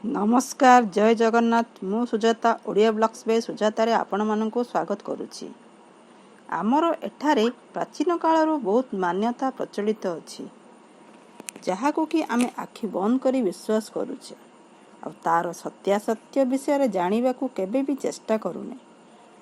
नमस्कार जय जगन्नाथ मु सुजाता ओडिया ब्लॉग्स बे सुजातारे आपण मानकु स्वागत करुछि। आमर एठारे प्राचीन कालरू बहुत मान्यता प्रचलित अछि जहाको कि आमे आखि बंद करी विश्वास करुछे आ तार सत्यासत्य विषय जानिबा को केबे भी चेष्टा करूने।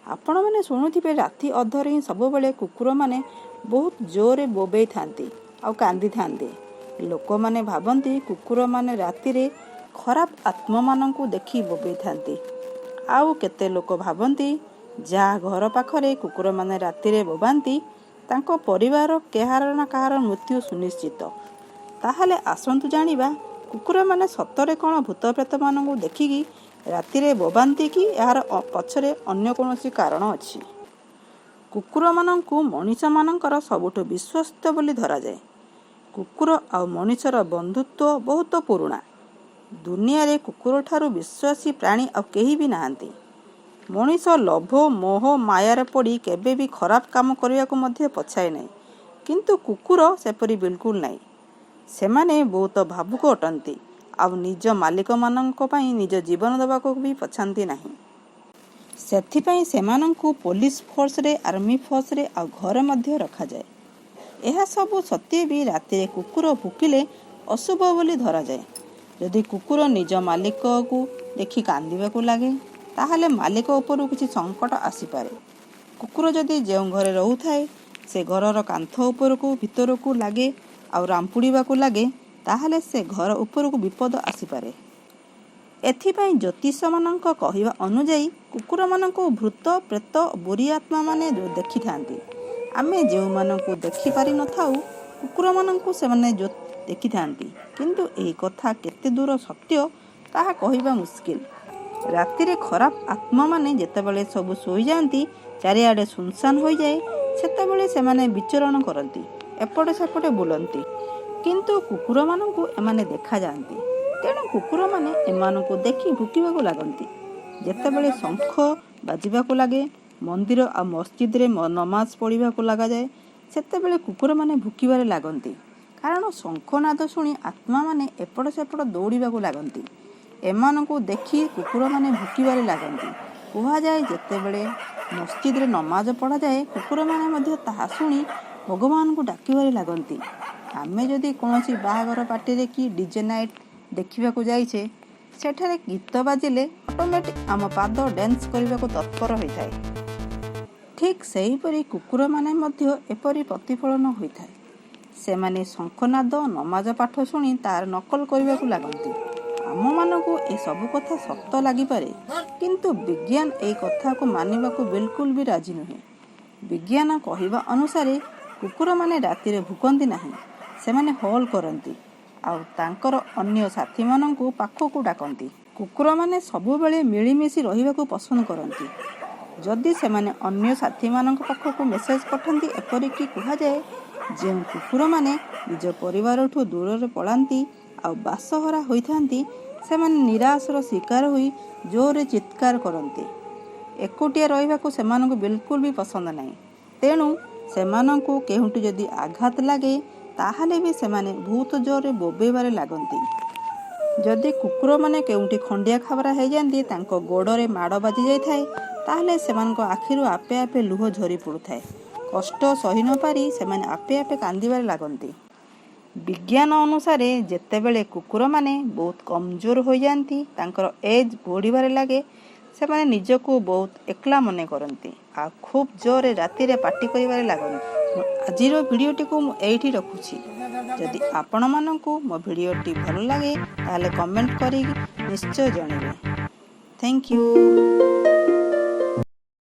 आपण माने शुणुथिबे राति अधर ही सब बेले कुकुर माने बहुत जोरे बोबेई थांती आ कांदी थांती। लोक माने भाबंती कुकुर माने राति रे खराब आत्मा मानंकु देखि बोबेई थांती। आउ केते लोक भाबंती जा घर पाखरे कुकुर माने राति रे बोबांती तांको परिवार केहार ना काहार मृत्यु सुनिश्चित। ताहाले आसंतु जानिबा कुकुर माने सतरे कोन भूत प्रेत मानंकु देखिकी राति रे बोबांती कि यार पछरे अन्य कोनोसी कारण अछि। कुकुर मानंकु मनुष्य मानंकर सबुठो विश्वस्त बोली धरा जाए। कुकुर आ मनुष्यर बंधुत्व बहुत पुराना। दुनिया रे कुकुर ठारू विश्वासी प्राणी आ केही भी नाहांती। मनुष्य लोभ मोह मायार पड़ी केबे भी खराब काम करिया को मध्य पछाए नहीं, किंतु कुकुर सेपरी बिल्कुल नहीं। सेमाने बहुत भावुक अटंती आ निज मालिक मानंको पई निज जीवन देबा को भी पछांती नहीं। सेथिपई सेमानंकु पुलिस फोर्स रे आर्मी फोर्स रे आ घर मध्य रखा जाए। एहा सब सत्य भी राति रे कुकुर भुकिले अशुभ बोली धरा जाए। यदि कुकुर निज मालिक को देखि कांदिबा को लागे ताहाले मालिक ऊपर किसी संकट आसी पारे। कुकुर जदि जेउ घरे रहउथाए से घरर कांथ ऊपर को भीतर को लागे आ रामपुड़ीबा को लागे ताहाले से घर ऊपर को विपद आसी पारे। एथिपई ज्योतिष मानक कहिबा अनुଯାयी कुकुर मानक भूत प्रेत बुरी आत्मा माने देखि थांती। आमे जेउ मानक देखि पारि न थाउ कुकुर मानक से माने देखि थांती, किंतु एही कथा केते दूर सत्य ताहा कहिबा मुश्किल। राति रे खराब आत्मा माने जेतेबेले सब सोई जांती चारिआडे सुनसान होई जाए सेतेबेले से माने विचरण करंती एपटे सेपटे बुलंती, किंतु कुकुर मानकु एमाने देखा जांती। तेणु कुकुर माने एमानकु देखि भुकिबा को लागंती। जेतेबेले शंख बाजिबा को लागे मंदिर आ मस्जिद रे नमाज पढ़िबा को लगा जाए सेतेबेले कुकुर माने भुकिबारे लागंती। कारण शंखनाद शुणी आत्मा माने एपट सेपट दौड़िबा को लागंती। एमानकु देखि कुकुर माने भुकिबारे लागंती। कुहा जाए जेतेबेले मस्जिद रे नमाज पढ़ा जाए कुकुर माने मध्य ताहा शुणी भगवान को डाकिबारे लागंती। आमे जदि कोनोसी बाहागर पार्टी रे कि डीजे नाइट देखिबा को जाइछे सेठारे गीत बाजिले ऑटोमेटिक आम पाद डांस करबा को तत्पर होइथाय। ठीक सेही परी कुकुर माने मध्य एपरी प्रतिफलन होइथाय। सेमाने शंखनाद नमाज पाठ शुणी तार नकल करबा को लागंती। आम मानकु ए सब कथा सत्य लागि पारे, किंतु विज्ञान ए कथा को मानिबा को बिल्कुल भी राजी नहे। विज्ञान कहिबा अनुसारे कुकुर माने राति रे भुकंती नाही, सेमाने हॉल करंती आ तांकर अन्य साथी मानकु पाखो को डाकंती। कुकुर माने सबु बेले मिलिमिशि रहिबा को पसंद करंती। जदि सेमाने अन्य साथी मानक पाखो को मेसेज पठंती एपरि कि कुहा जाए जे कुकुर माने निज परिवार ठू दूर रे पलांती आ बासहरा होइथांती सेमाने निराशर शिकार होई जोरे चित्कार करंती। एकोटिया रहिबा को सेमानकु बिल्कुल भी पसंद नाही। तेणु सेमानकु केहुंटु जदि आघात लागे ताहाले भी सेमाने बहुत जोरे बोबेबारे लागंती। जदि कुकुर माने केउंटी खंडिया खाबरा हे जांती तांको गोडरे माड़ बाजी जाय थाए ताहाले सेमानको आखिरु आपे आपे लुह झरी पडुथाए। कष्ट सही न पारी सेमाने आपे आपे कांदिबारे लागंती। विज्ञान अनुसारे जेतेबेले कुकुर माने बहुत कमजोर हो जांती तांकर एज बढ़िबारे लागे सेमाने निजको बहुत एकला मने करंती आ खूब जोरे राति रे पार्टी करिबारे लागंती। आजिर भिडियोटी को मु एठी रखुछि। जदि आपण मानकु मो भिडियोटी भल लागे ताले कमेंट करी निश्चय जणिबे। Thank you.